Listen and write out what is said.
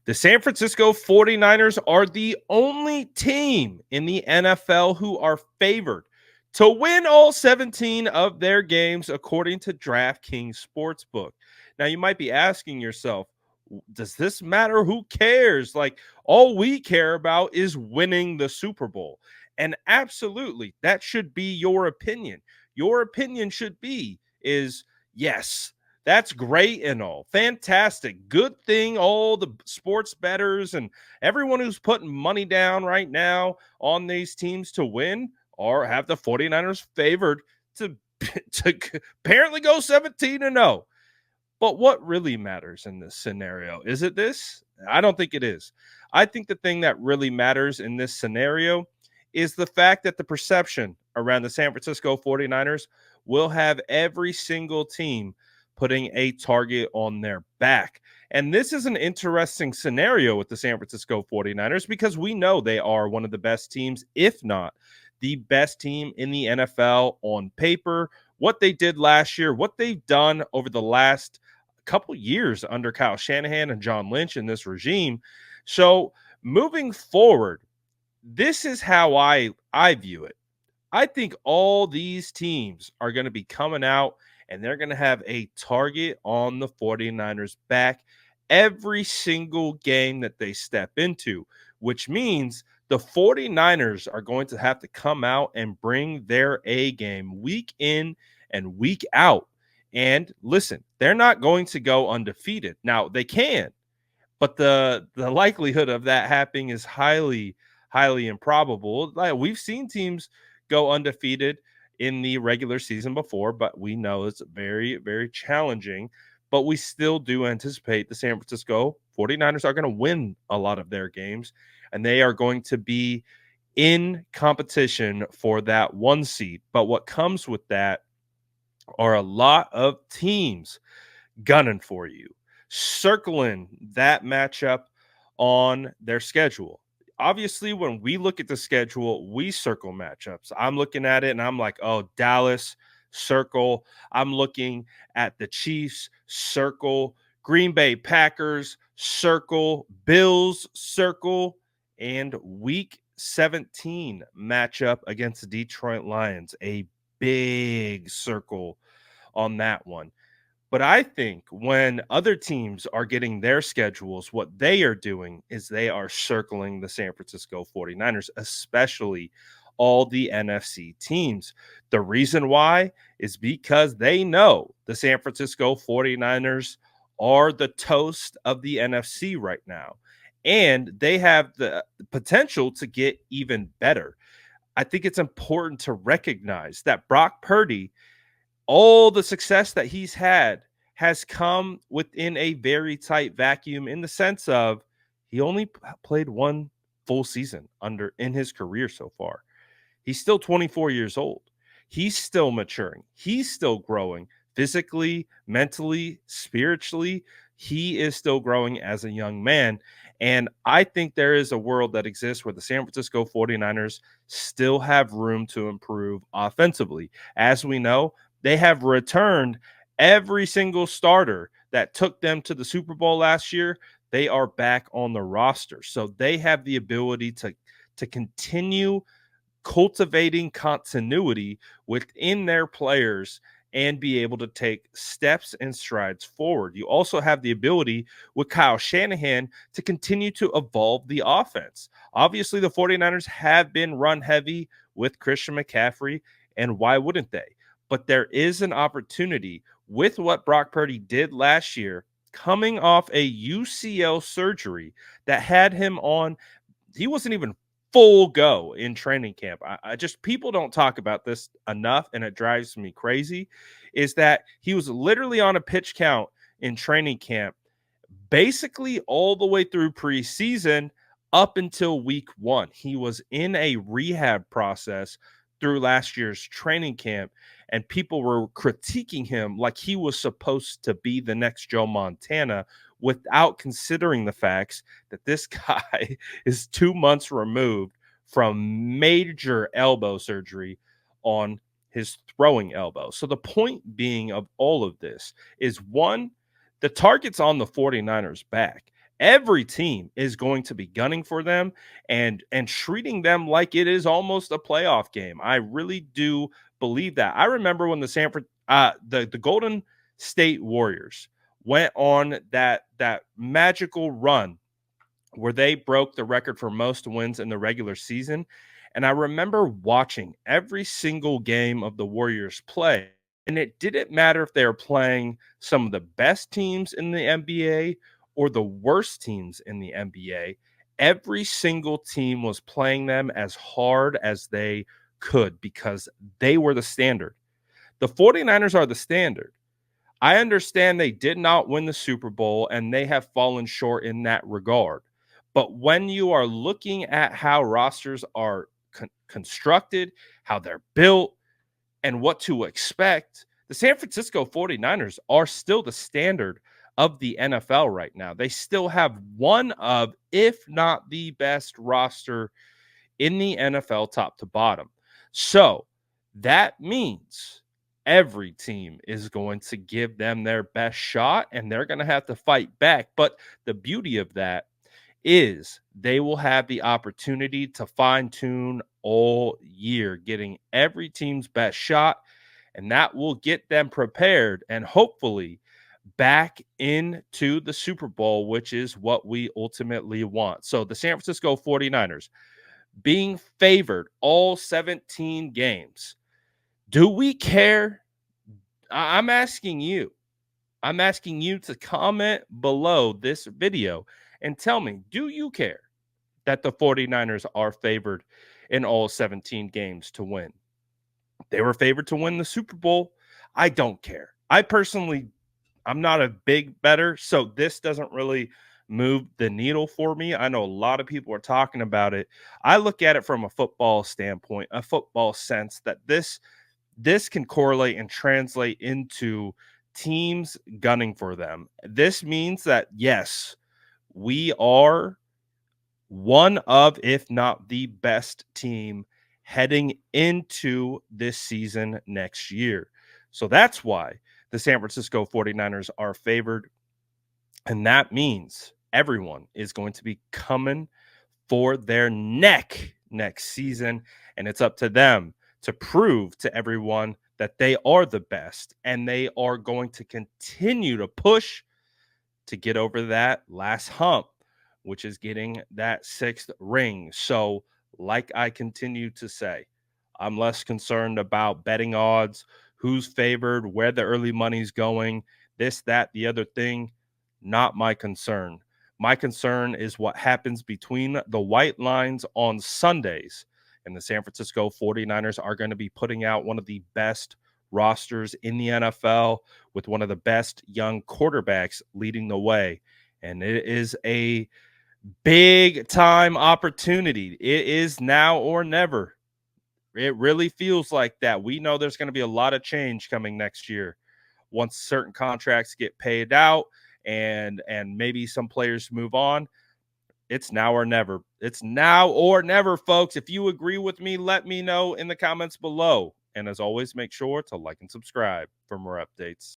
The San Francisco 49ers are the only team in the NFL who are favored to win all 17 of their games, according to DraftKings Sportsbook. Now, you might be asking yourself, does this matter? Who cares? Like, all we care about is winning the Super Bowl. And absolutely, that should be your opinion. Your opinion should be is yes, that's great and all. Fantastic. Good thing all the sports bettors and everyone who's putting money down right now on these teams to win or have the 49ers favored to, to apparently go 17-0. But what really matters in this scenario? Is it this? I don't think it is. I think the thing that really matters in this scenario is the fact that the perception around the San Francisco 49ers will have every single team putting a target on their back. And this is an interesting scenario with the San Francisco 49ers because we know they are one of the best teams, if not the best team in the NFL on paper. What they did last year, what they've done over the last couple years under Kyle Shanahan and John Lynch in this regime. So moving forward, this is how I view it. I think all these teams are going to be coming out and they're going to have a target on the 49ers back every single game that they step into, which means the 49ers are going to have to come out and bring their A game week in and week out. And listen, they're not going to go undefeated. Now, they can, but the likelihood of that happening is highly improbable. Like, we've seen teams go undefeated in the regular season before, but we know it's very challenging. But we still do anticipate the San Francisco 49ers are going to win a lot of their games, and they are going to be in competition for that one seed. But what comes with that are a lot of teams gunning for you, circling that matchup on their schedule. Obviously, when we look at the schedule, we circle matchups. I'm looking at it and I'm like, oh, Dallas, circle. I'm looking at the Chiefs, circle. Green Bay Packers, circle. Bills, circle. And week 17 matchup against the Detroit Lions, a big circle on that one. But I think when other teams are getting their schedules, what they are doing is they are circling the San Francisco 49ers, especially all the NFC teams. The reason why is because they know the San Francisco 49ers are the toast of the NFC right now, and they have the potential to get even better. I think it's important to recognize that Brock Purdy, all the success that he's had has come within a very tight vacuum in the sense of he only played one full season under in his career so far. He's still 24 years old. He's still maturing. He's still growing physically, mentally, spiritually. He is still growing as a young man. And I think there is a world that exists where the San Francisco 49ers still have room to improve offensively. As we know, they have returned every single starter that took them to the Super Bowl last year. They are back on the roster. So they have the ability to continue cultivating continuity within their players and be able to take steps and strides forward. You also have the ability with Kyle Shanahan to continue to evolve the offense. Obviously, the 49ers have been run heavy with Christian McCaffrey, and why wouldn't they? But there is an opportunity with what Brock Purdy did last year, coming off a UCL surgery that had him on. He wasn't even full go in training camp. I just, people don't talk about this enough, and it drives me crazy, is that he was literally on a pitch count in training camp, basically all the way through preseason up until week 1. He was in a rehab process through last year's training camp, and people were critiquing him like he was supposed to be the next Joe Montana without considering the facts that this guy is 2 months removed from major elbow surgery on his throwing elbow. So the point being of all of this is, one, the target's on the 49ers back. Every team is going to be gunning for them and treating them like it is almost a playoff game. I really do believe that. I remember when the Golden State Warriors went on that magical run where they broke the record for most wins in the regular season. And I remember watching every single game of the Warriors play. And it didn't matter if they were playing some of the best teams in the NBA or the worst teams in the NBA. Every single team was playing them as hard as they could because they were the standard. The 49ers are the standard. I understand they did not win the Super Bowl and they have fallen short in that regard. But when you are looking at how rosters are constructed, how they're built, and what to expect, the San Francisco 49ers are still the standard of the NFL right now. They still have one of, if not the best roster in the NFL top to bottom. So that means every team is going to give them their best shot and they're going to have to fight back. But the beauty of that is they will have the opportunity to fine tune all year, getting every team's best shot. And that will get them prepared and hopefully back into the Super Bowl, which is what we ultimately want. So the San Francisco 49ers being favored all 17 games. Do we care? I'm asking you. I'm asking you to comment below this video and tell me, do you care that the 49ers are favored in all 17 games to win? They were favored to win the Super Bowl. I don't care. I'm not a big better, so this doesn't really move the needle for me. I know a lot of people are talking about it. I look at it from a football standpoint, a football sense that this can correlate and translate into teams gunning for them. This means that yes, we are one of, if not the best team heading into this season next year. So that's why the San Francisco 49ers are favored. And that means everyone is going to be coming for their neck next season. And it's up to them to prove to everyone that they are the best and they are going to continue to push to get over that last hump, which is getting that sixth ring. So, like I continue to say, I'm less concerned about betting odds, who's favored, where the early money's going, this, that, the other thing. Not my concern. My concern is what happens between the white lines on Sundays. And the San Francisco 49ers are going to be putting out one of the best rosters in the NFL with one of the best young quarterbacks leading the way. And it is a big time opportunity. It is now or never. It really feels like that. We know there's going to be a lot of change coming next year once certain contracts get paid out and maybe some players move on. It's now or never. It's now or never, folks. If you agree with me, let me know in the comments below. And as always, make sure to like and subscribe for more updates.